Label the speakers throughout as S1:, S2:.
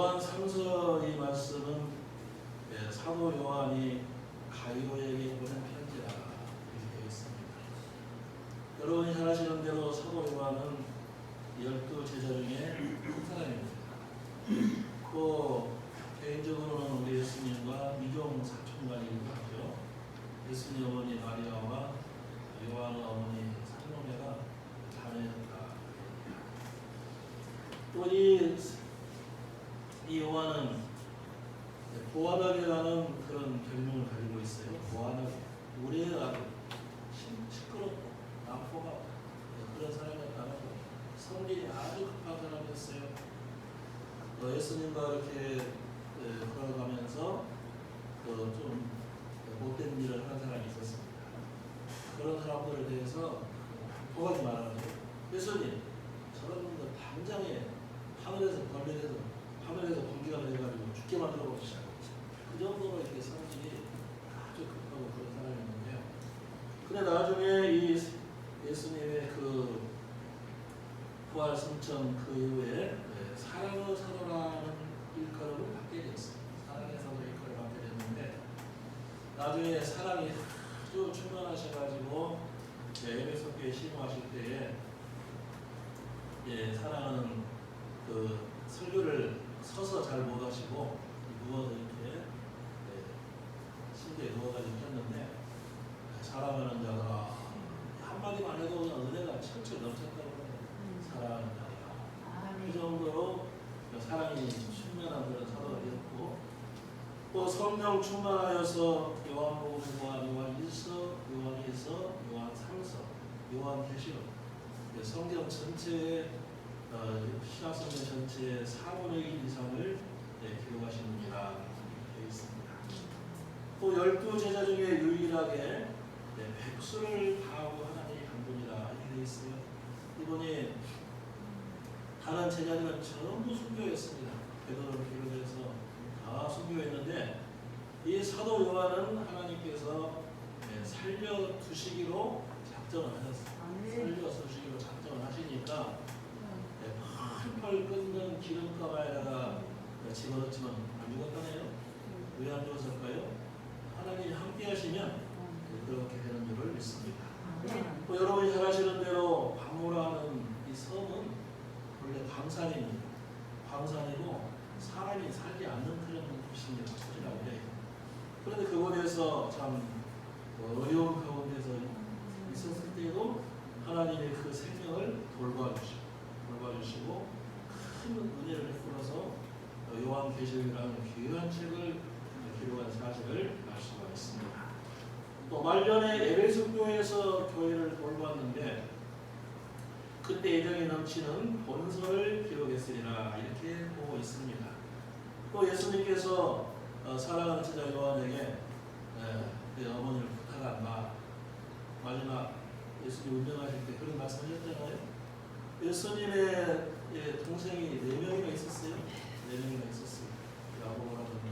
S1: 요한 3서 이 말씀은 사도 요한이 가이오에게 보낸 편지라 이렇게 되어 있습니다. 여러분이 잘 아시는 대로 사도 요한은 12 제자 중에 한 사람입니다. 또 개인적으로는 우리 예수님과 미종 사촌간이기도 하죠. 예수님 어머니 마리아와 요한의 어머니 살로메가 자매였다. 또 이 요한은 보아닥이라는 그런 별명을 가지고 있어요. 보아닥, 우리의 아들, 시끄럽고 난포가 그런 사람이었다고. 성질이 아주 급한 사람이었어요. 예수님과 이렇게 걸어가면서 좀 못된 일을 하는 사람이 있었습니다. 그런 사람들에 대해서 도가지 말하는 거예요. 예수님, 저런 놈들 당장에 하늘에서 번개가 내려가지고 죽게 만들어 버리시죠. 그 정도로 이렇게 성질이 아주 급하고 그런 사람이었는데요. 근데 나중에 이 예수님의 그 부활 승천 그 이후에 사랑의 사도라는 일컬음을 받게 됐습니다. 사랑의 사도 일컬음을 받게 됐는데 나중에 사랑이 아주 충만하셔가지고 에베소 교회 심호하실 때에 사랑은 그 설교를 서서 잘 못하시고 누워서 이렇게 침대에 누워가지고 했는데 사랑하는 자가 한마디만 해도 그냥 은혜가 철철 넘쳤다고 해요. 사랑하는 자가 그 정도로 사랑이 충만한 그런 사도가 되었고 또 성령 충만하여서 요한복음과 요한 1서, 요한 2서, 요한 3서, 요한 계시록 성경 전체의 신약 성경 전체의 4분의 1 이상을 기록하신 분이라 되어 있습니다. 또 12 제자 중에 유일하게 백수를 다하고 하나님이 한 분이라 이렇게 되어 있어요. 이분이 다른 제자들은 전부 순교했습니다. 베드로를 비롯해서 다 순교했는데 이 사도 요한은 하나님께서 살려두시기로 작정을 하셨어요. 살려두시기로 작정을 하시니까 팔팔 끓는 기름가마에다가 집어넣지만 안 죽었다네요. 왜 안 죽었을까요? 하나님이 함께 하시면 그렇게 되는 줄을 믿습니다. 또 여러분이 잘 아시는 대로 방모라는 이 섬은 원래 광산입니다. 광산이고 사람이 살지 않는 그런 곳입니다. 소리라고 해요. 그런데 그곳에서 참 어려운 가운데서 있었을 때에도 하나님의 그 생명을 돌봐주시고 큰 은혜를 베풀어서 요한계시록이라는 귀한 책을 기록한 사실을 알 수가 있습니다. 또 말년에 에베소 교회에서 교회를 돌봤는데 그때 애정이 넘치는 본서를 기록했으리라 이렇게 보고 있습니다. 또 예수님께서 사랑하는 제자 요한에게 어머니를 부탁한다. 마지막 예수님 운명하실 때 그런 말씀하셨잖아요. 예수님의 동생이 4명이나 있었어요. 4명이나 있었어요. 야고보라든지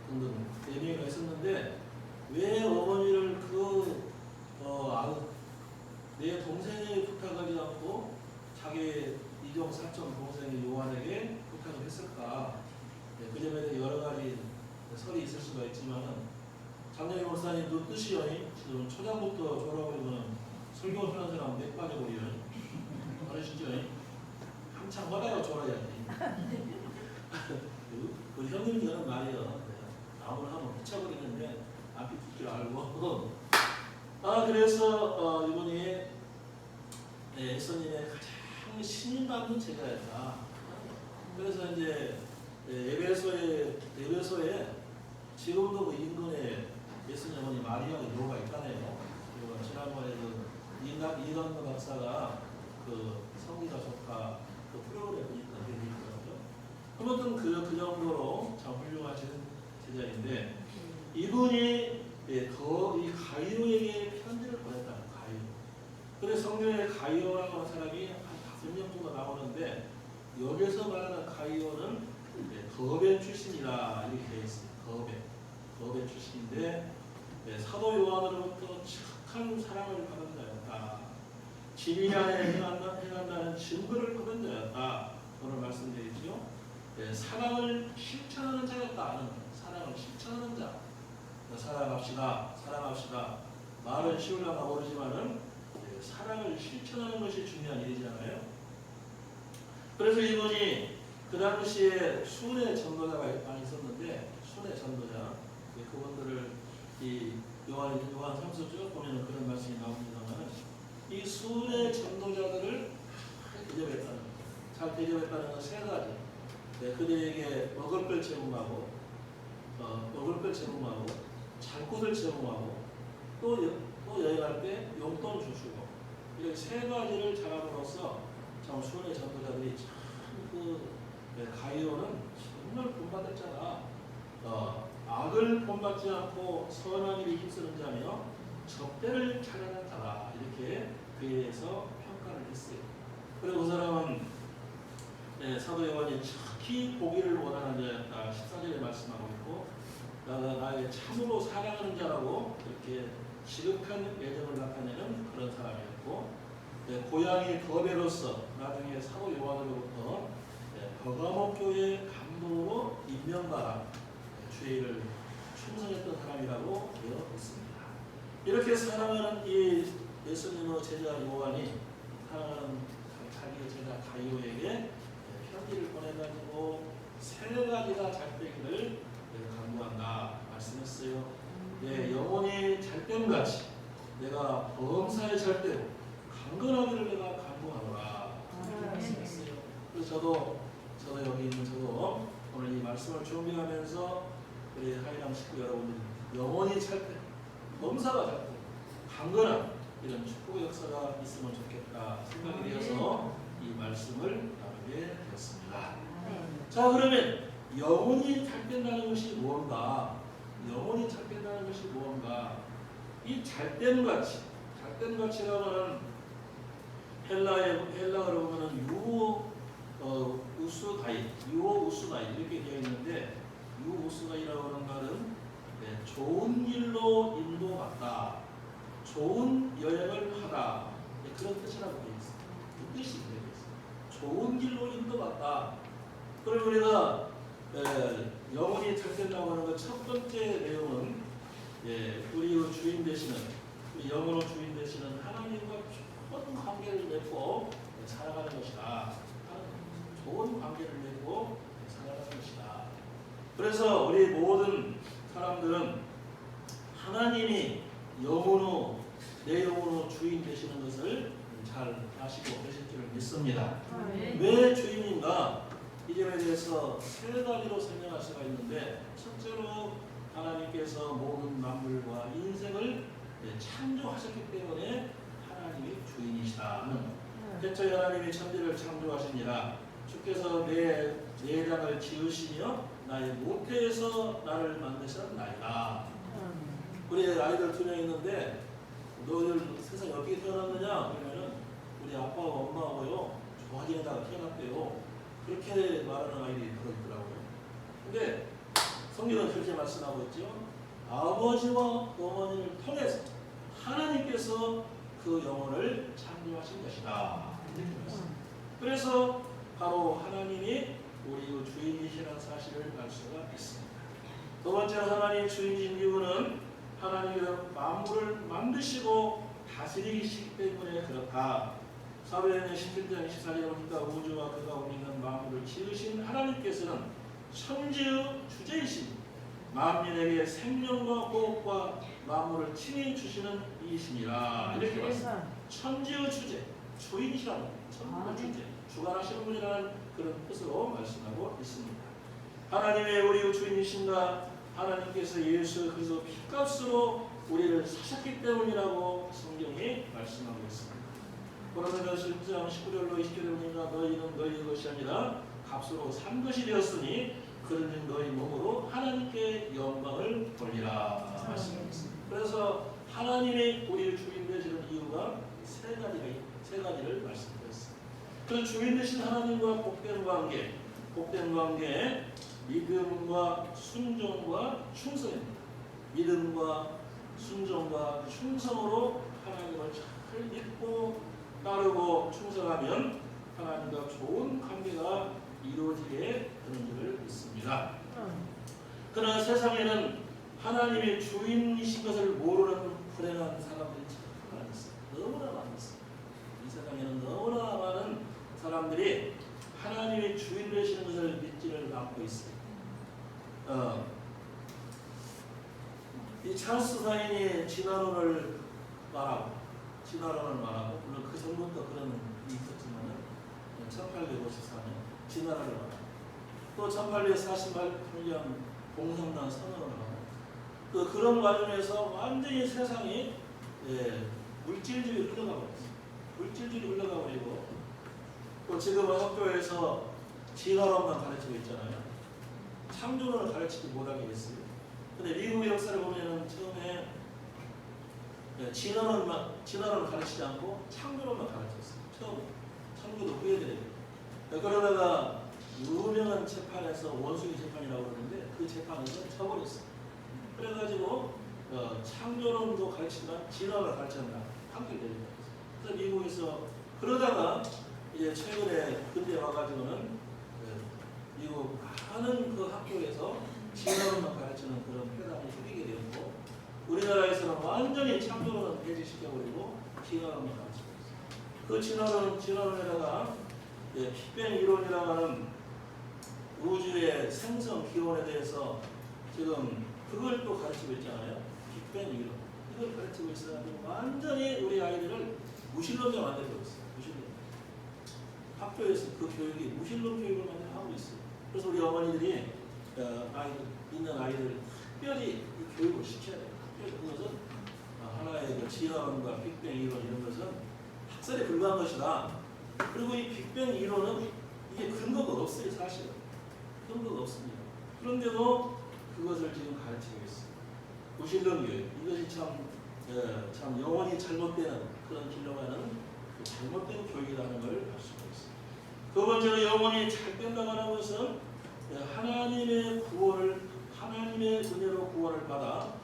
S1: 등등 4명이나 있었는데 왜 어머니를 내 동생이 부탁하지 않고 자기 이종 사촌 동생의 요한에게 부탁을 했을까? 그 점에 여러 가지 설이 있을 수가 있지만은 장영희 목사님도 뜻이요. 지금 초장부터 졸업하면 설교하는 사람 맥 빠져버리요. 그러시죠? 한참 하다가 졸아야지. 그 형님이 하는 말이요. 아무나 하면 붙여버리는데 앞이 붙줄 알고. 그래서 이분이 예수님의 가장 신임받는 제자였다. 그래서 이제 에베소에 지금도 그 인근에 예수님 어머니 마리아의 묘가 있다네요. 그리고 지난번에 이강도 박사가 그 성기가 좋다 그 프로그램 보니까 되게 있더라고요. 아무튼 그 정도로 참 훌륭하신 제자인데 이분이 이 가이오에게 편지를 보냈다. 가이오. 그래서 성경에 가이오라고 하는 사람이 한 5명 정도 나오는데 여기서 말하는 가이오는 거벤 출신이라 이렇게 되어 있습니다. 거벤 출신인데 사도 요한으로부터 착한 사랑을 받은 자였다. 진리 안에 행한다는 증거를 받은 자였다. 오늘 말씀드리죠. 사랑합시다. 사랑합시다. 말은 쉬울려나 모르지만은 사랑을 실천하는 것이 중요한 일이잖아요. 그래서 이분이 그 당시에 순회 전도자가 많이 있었는데 순회 전도자 그분들을 이 요한 3서 쭉 보면 그런 말씀이 나옵니다만 이 순회 전도자들을 잘 대접했다는 건 세 가지. 그들에게 먹을 걸 제공하고 잠옷을 제공하고 또 여행할 때 용돈 주시고 이렇게 세 가지를 잘함으로써 참 순회 전도자들이 참그 가이오는 정말 본받았잖아. 악을 본받지 않고 선한 일에 힘쓰는 자며 적대를 차려는 자다. 이렇게 그에 대해서 평가를 했어요. 그리고 그 사람은 사도 요한이 특히 보기를 원하는 자였다. 14절에 말씀하고 있고 나에게 참으로 사랑하는 자라고 이렇게 지극한 애정을 나타내는 그런 사람이었고 고향이 거베로서 나중에 사도 요한으로부터 버가모 교회 감독으로 임명받아 주의 일을 충성했던 사람이라고 되어 있습니다. 이렇게 사랑하는 이 예수님의 제자 요한이 사랑하는 자기의 제자 가이오에게 편지를 보내가지고 세 가지가 잘 되기를 간구한다 말씀했어요. 영혼이 잘 되는 같이 내가 범사에 잘 되고 강건하기를 내가 간구하노라 말씀했어요. 그래서 저도 여기 있는 저도 오늘 이 말씀을 준비하면서 우리 하이람 식구 여러분들 영혼이 잘 되고 범사가 잘 되고 강건한 이런 축복의 역사가 있으면 좋겠다 생각이 되어서 이 말씀을 나누게 되었습니다. 자, 그러면 영혼이 잘 된다는 것이 무언가? 영혼이 잘 된다는 것이 무언가? 이 잘된 가치, 잘된 가치라고 하는 헬라어로 보면 우스다이 이렇게 되어 있는데 우스다이라고 하는 말은 좋은 길로 인도받다, 좋은 여행을 하다 그런 뜻이라고 되어 있습니다. 그 뜻이 되어 있습니다. 좋은 길로 인도받다. 그럼 우리가 영혼이 잘 된다고 하는 것 첫 번째 내용은 우리의 주인 되시는 우리 영혼의 주인 되시는 하나님과 좋은 관계를 맺고 살아가는 것이다. 좋은 관계를 맺고 살아가는 것이다. 그래서 우리 모든 사람들은 하나님이 내 영혼의 주인 되시는 것을 잘 아시고 계실 줄을 믿습니다. 왜 주인인가? 이 점에 대해서 세 가지로 설명할 수가 있는데 첫째로 하나님께서 모든 만물과 인생을 창조하셨기 때문에 하나님이 주인이시다. 대체 하나님이 천지를 창조하시니라 주께서 내 내장을 지으시며 나의 모태에서 나를 만드셨나이다. 우리 아이들 2명 있는데 너희들 세상에 어떻게 태어났느냐? 그러면은 우리 아빠하고 엄마하고요 좋아지다가 태어났대요. 그렇게 말하는 아이들이 들어있더라고요. 근데 성경은 그렇게 말씀하고 있죠. 아버지와 어머니를 통해서 하나님께서 그 영혼을 창조하신 것이다. 이렇게 말씀합니다. 그래서 바로 하나님이 우리의 주인이시라는 사실을 알 수가 있습니다. 두 번째로 하나님 주인이신 이유는 하나님께서 만물을 만드시고 다스리시기 때문에 그렇다. 사도행전 17장 24절에 보니까 우주와 그 가운데 있는 만물을 지으신 하나님께서는 천지의 주제이신 만민에게 생명과 호흡과 만물을 친히 주시는 이이시니라. 이렇게 말씀합니다. 천지의 주제, 주인이시라는 천지의 주제, 주관하시는 분이라는 그런 뜻으로 말씀하고 있습니다. 하나님의 우리의 주인이신가? 하나님께서 예수 그리스도 피값으로 우리를 사셨기 때문이라고 성경이 말씀하고 있습니다. 고린도전서 1장 19절로 20절에 보니까 너희는 너희의 것이 아니라 값으로 산 것이 되었으니 그러니 너희 몸으로 하나님께 영광을 돌리라 말씀했습니다. 그래서 하나님이 우리를 주인 되시는 이유가 세 가지를 말씀드렸습니다. 그 주인 되신 하나님과 복된 관계, 믿음과 순종과 충성입니다. 믿음과 순종과 충성으로 하나님을 잘 믿고 따르고 충성하면 하나님과 좋은 관계가 이루어지게 되는 줄을 믿습니다. 그러나 세상에는 하나님의 주인이신 것을 모르는 불행한 사람들이 참 많았어요. 너무나 많았어요. 이 세상에는 너무나 많은 사람들이 하나님의 주인 되시는 것을 믿지를 않고 있어요. 이 찰스 사인이 진화론을 말하고 물론 그 전부터 그런 일이 있었지만 1854년 진화론을 말하고 또 1848년 공산당 선언을 하고 그런 과정에서 완전히 세상이 물질주의로 흘러가고 있어요. 물질주의로 흘러가고 버리고 또 지금은 학교에서 진화론만 가르치고 있잖아요. 창조론을 가르치지 못하게 됐어요. 근데 미국의 역사를 보면은 처음에 진화론을 가르치지 않고 창조론만 가르쳤어요. 처음 창조도 후예들에게. 그러다가 유명한 재판에서 원숭이 재판이라고 그러는데 그 재판에서 쳐버렸어요. 그래가지고 창조론도 가르치지만 진화론을 가르친다. 판결이 내린 거예요. 그래서 미국에서 그러다가 이제 최근에 근대 와가지고는 미국 많은 그 학교에서 진화론만 가르치는 그런 회담이 생기게 되었고 우리나라에서는 완전히 창조론을 폐지시켜버리고 진화론만 가르치고 있어요. 그 진화론에다가 빅뱅 이론이라고 하는 우주의 생성 기원에 대해서 지금 그걸 또 가르치고 있잖아요. 빅뱅 이론. 이걸 가르치고 있어가지고 완전히 우리 아이들을 무신론자 만들고 있어요. 무신론. 학교에서 그 교육이 무신론 교육을 많이 하고 있어요. 그래서 우리 어머니들이 있는 아이들 특별히 이 교육을 시켜야 돼요. 그것은 하나의 그 진화론과 빅뱅 이론 이런 것은 학설에 불과한 것이다. 그리고 이 빅뱅 이론은 이게 근거가 없어요. 사실은. 근거가 없습니다. 그런데도 그것을 지금 가르치고 있어요. 무신론 교육. 이것이 참 영원히 잘못되는 그런 길로 가는 잘못된 교육이라는 걸 알 수가 있어요. 두 번째로 영원히 잘 된다고 하는 것은 하나님의 은혜로 구원을 받아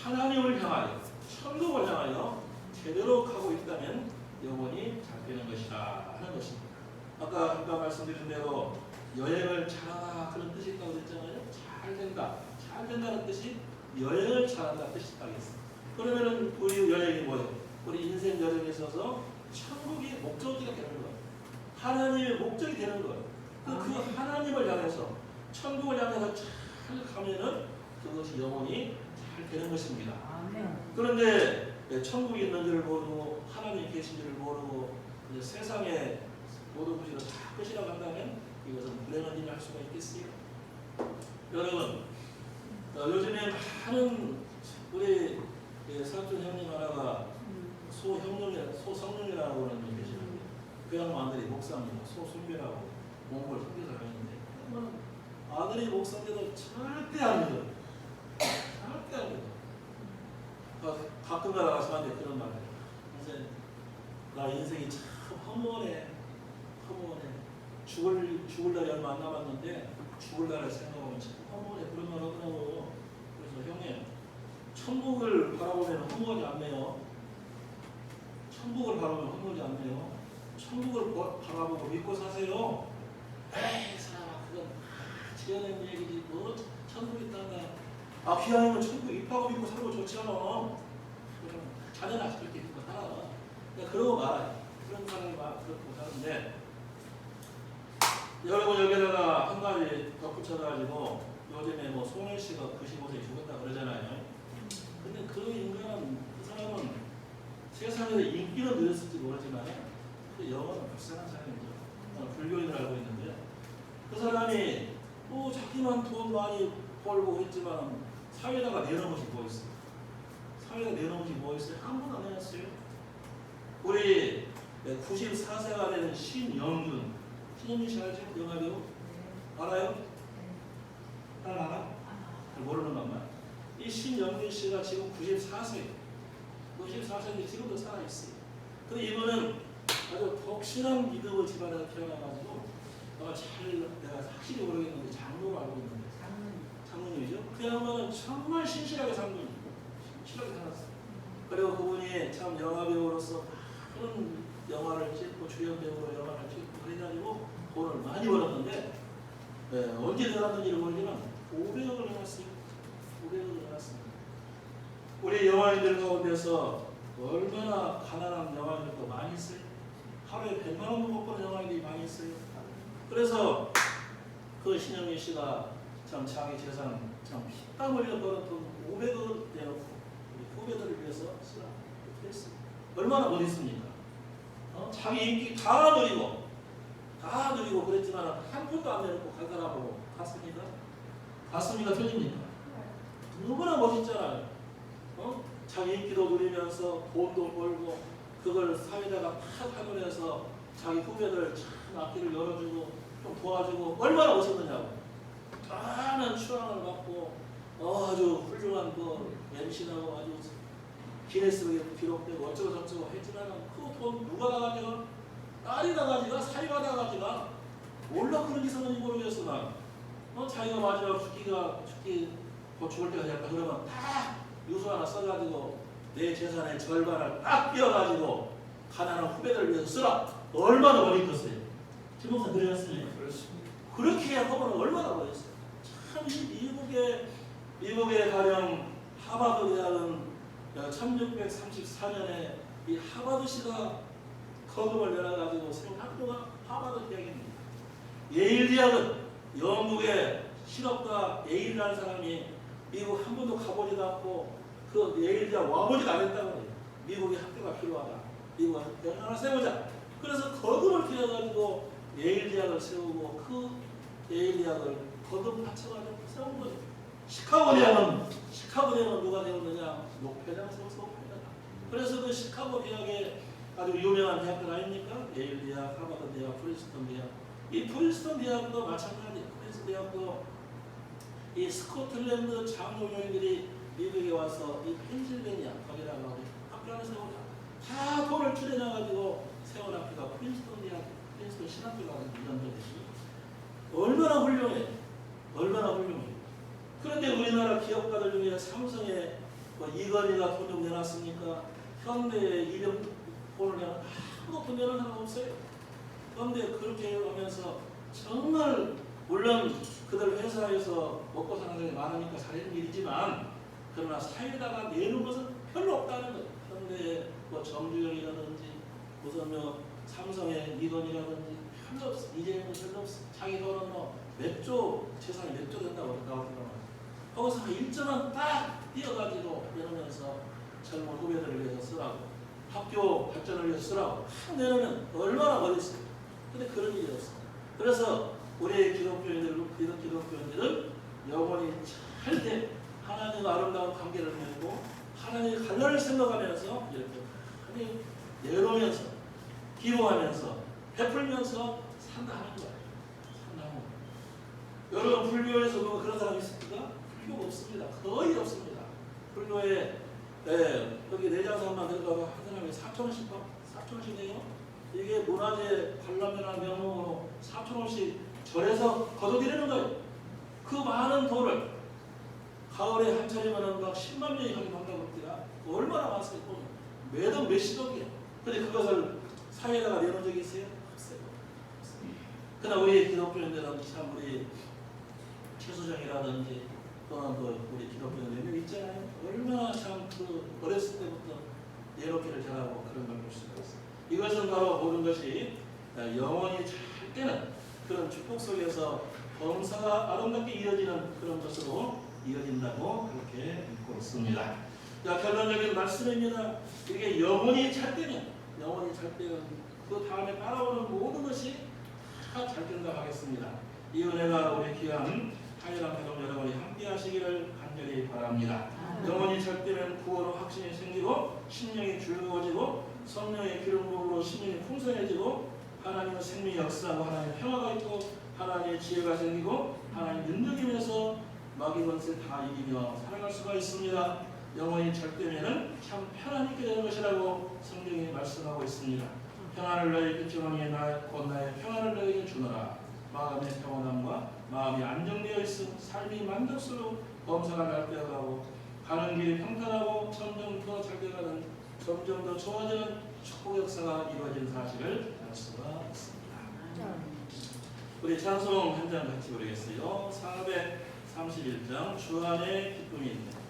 S1: 하나님을 향하여 천국을 향하여 제대로 가고 있다면 영원히 잘 되는 것이다 하는 것입니다. 아까 말씀드린 대로 여행을 잘하다 그런 뜻이 있다고 했잖아요. 잘 된다는 뜻이 여행을 잘한다는 뜻이 있다고 했어요. 그러면은 우리 여행이 뭐예요? 우리 인생 여행에 있어서 천국이 목적지가 되는 거예요. 하나님의 목적이 되는 거예요. 그 하나님을 향해서 천국을 향해서 잘 가면은 그것이 영원히 잘 되는 것입니다. 그런데 천국이 있는지를 모르고 하나님이 계신지를 모르고 세상의 모든 것이 다 끝이라고 한다면 이것은 불행한 일을 할 수가 있겠어요? 여러분 요즘에 많은 우리 사촌 형님 하나가 소성령이라고 하는 분이 계시는데 그 양반들이 목사입니다. 소순배라고 몽골 선교사가 있는데 아들이 목사인데도 절대 안 믿어요. 절대 안 믿어요. 가끔 가다가 저한테 그런 말을 해요. 나 인생이 참 허무하네. 죽을 날이 얼마 안 남았는데 죽을 날을 생각하면 참 허무하네. 그런 말 하더라고. 그래서 형님 천국을 바라보면 허무하지 않네요. 천국을 바라보고 믿고 사세요. 에이 사람아 그건 지어낸 얘기지 뭐 천국 있단다. 기왕이면 천국 있다고 믿고 살고 좋지 않아. 자녀나 그렇게 믿고 살아. 그러고 말아요. 그런 사람이 막 그렇게 하는데 여러분 여기다가 한 가지 덧붙여가지고 요즘에 뭐 송혜 씨가 95세에 죽었다 그러잖아요. 근데 그 인간은 그 사람은 세상에서 인기는 늘었을지 모르지만 그 영혼은 불쌍한 사람이죠. 불교인을 알고 있는데 그 사람이 뭐 자기만 돈 많이 벌고 했지만 사회에다가 내놓은 것이 뭐 있어요? 아무도 안 해놨어요. 우리 94세가 되는 신영준 씨 알죠? 영화배우? 알아요? 알아? 모르는 것만. 이 신영준 씨가 지금 94세인데 지금도 살아있어요. 근데 이분은 아주 독실한 믿음의 집안에서 태어나가지고 내가 확실히 모르겠는데 장로로 알고 있는데 장로님이죠? 그 양반은 정말 신실하게 살았어요. 그리고 그분이 참 영화배우로서 그런 영화를 찍고 주연 배우로 영화를 찍고 해가지고 돈을 많이 벌었는데 언제 들어갔는지 모르지만 500억을 해놨어요. 500을 내놨습니다. 우리 영화인들 가운데서 얼마나 가난한 영화인들도 많이 있어요. 하루에 100만 원도 못 버는 영화인들이 많이 있어요. 그래서 그 신영민 씨가 참 자기 재산 참 피땀 흘려 버는 돈 500을 내놓고 우리 후배들을 위해서 쓰라 이렇게 했습니다. 얼마나 멋있습니까? 자기 인기 다 누리고 그랬지만 한 푼도 안 내놓고 간 사람하고 같습니까? 같습니까? 틀립니까? 너무나 멋있잖아요. 자기 인기도 누리면서 돈도 벌고 그걸 사회자가 팍 환원해서 자기 후배들 참 앞길을 열어주고 좀 도와주고 얼마나 멋있느냐고. 많은 추앙을 받고 아주 훌륭한 그 MC라고 아주 기네스북에 기록되고 어쩌고 저쩌고 했지만 그 돈 누가 다 가져가? 딸이 다 가져가? 사위가 다 가져가? 몰라 그런 기사는 모르겠으나 자기가 마지막 죽을 때가 됐다 그러면 딱 유서 하나 써가지고 내 재산의 절반을 딱 떼어가지고 가난한 후배들을 위해서 쓰라. 얼마나 멋있겠어요. 김목사 그러셨습니까?
S2: 그렇습니다.
S1: 그렇게 하면 얼마나 멋있어요. 참 미국의 가령 하버드 대학은 1634년에 이 하버드시가 거금을 내놔가지고 세운 학교가 하버드 대학입니다. 예일 대학은 영국의 실업가 예일이라는 사람이 미국 한 번도 가보지도 않고 그 예일 대학 와보지도 않았다고 해요. 미국의 학교가 필요하다. 미국 학교 하나 세우자. 그래서 거금을 들여가지고 예일 대학을 세우고 그 예일 대학을 거금 바쳐가지고 세운 거죠. 시카고 대학은 누가 세웠느냐? 녹회장 세워서 녹회장. 그래서 그 시카고 대학에 아주 유명한 대학들 아닙니까? 예일 대학, 하버드 대학, 프린스턴 대학. 이 프린스턴 대학도 마찬가지예요. 프린스턴 대학도 이 스코틀랜드 장로교인들이 미국에 와서 이 펜실베니아 거기다가 학교를 세우자. 다 돈을 출연해가지고 세운 학교가 프린스턴 대학, 프린스턴 신학교가 이런 데지. 얼마나 훌륭해. 그런데 우리나라 기업가들 중에 삼성에 이건희가 돈 좀 내놨습니까? 현대에 이름 돈을 내는 아무도 돈 내는 사람 없어요. 그런데 그렇게 하면서 정말 물론 그들 회사에서 먹고 사는 사람이 많으니까 잘하는 일이지만 그러나 사회에다가 내는 것은 별로 없다는 거예요. 현대의 정주영이라든지 무슨 삼성의 이건희라든지 별로 없어. 이재용은 별로 없어. 자기 돈은 몇 조 재산이 몇 조 된다고 나오더라고요. 거기서 일정한 딱 띄어가지고 내놓으면서 젊은 후배들을 위해서 쓰라고 학교 발전을 위해서 쓰라고 딱 내놓으면 얼마나 멋있어요. 근데 그런 일이 없어요. 그래서 우리 기독교인들은 영원히 절대 하나님과 아름다운 관계를 맺고 하나님의 갈라를 생각하면서 이렇게 하나님 내놓으면서 기도하면서 베풀면서 산다는 거예요. 여러분 불교에서 뭐 그런 사람이 있습니까? 불교가 없습니다. 거의 없습니다. 불교에 여기 내장산만 들어가서 한 사람이 4,000원씩 내요. 이게 문화재 관람이라는 명목으로 4,000원씩 절에서 거둬들이는 거예요. 그 많은 돈을 가을에 한 차례면 막 10만 명이 가게 한다고 합니다. 얼마나 많습니까? 매달 몇십억이에요. 근데 그것을 사회에다가 내놓은 적이 있어요? 없어요. 그러나 우리 기독교인들은 참 우리 최수정이라든지 또는 우리 기독교인들 몇 있잖아요. 얼마나 참 어렸을 때부터 내놓기를 잘하고 그런 걸 볼 수가 있어요. 이것은 바로 모든 것이 영원히 잘 되는 그런 축복 속에서 범사가 아름답게 이어지는 그런 것으로 이어진다고 그렇게 믿고 있습니다. 자, 결론적인 말씀입니다. 이게 영원히 잘 되면 그 다음에 따라오는 모든 것이 다 잘 된다고 하겠습니다. 이 은혜가 우리 귀한 하이람 가족 여러분이 함께 하시기를 간절히 바랍니다. 영원히 잘 되면 구원의 확신이 생기고 심령이 즐거워지고 성령의 기름 부음으로 심령이 풍성해지고 하나님의 생명이 역사하고 하나님의 평화가 있고 하나님의 지혜가 생기고 하나님의 능력이면서 마귀 권세 다 이기며 살아갈 수가 있습니다. 영원히 잘 되면은 참 편안히 있게 되는 것이라고 성경이 말씀하고 있습니다. 평안을 너희에게 주노니 곧 나의 평안을 너희에게 주노라. 마음의 평안함과 마음이 안정되어 있음 삶이 만족스러워 범사가 날 되어가고 가는 길이 평탄하고 점점 더 잘 되어가는 점점 더 좋아지는 축복 역사가 이루어진 사실을 알 수가 있습니다. 우리 찬송 한 장 같이 부르겠어요. 31장 주 안에 기쁨이 있네.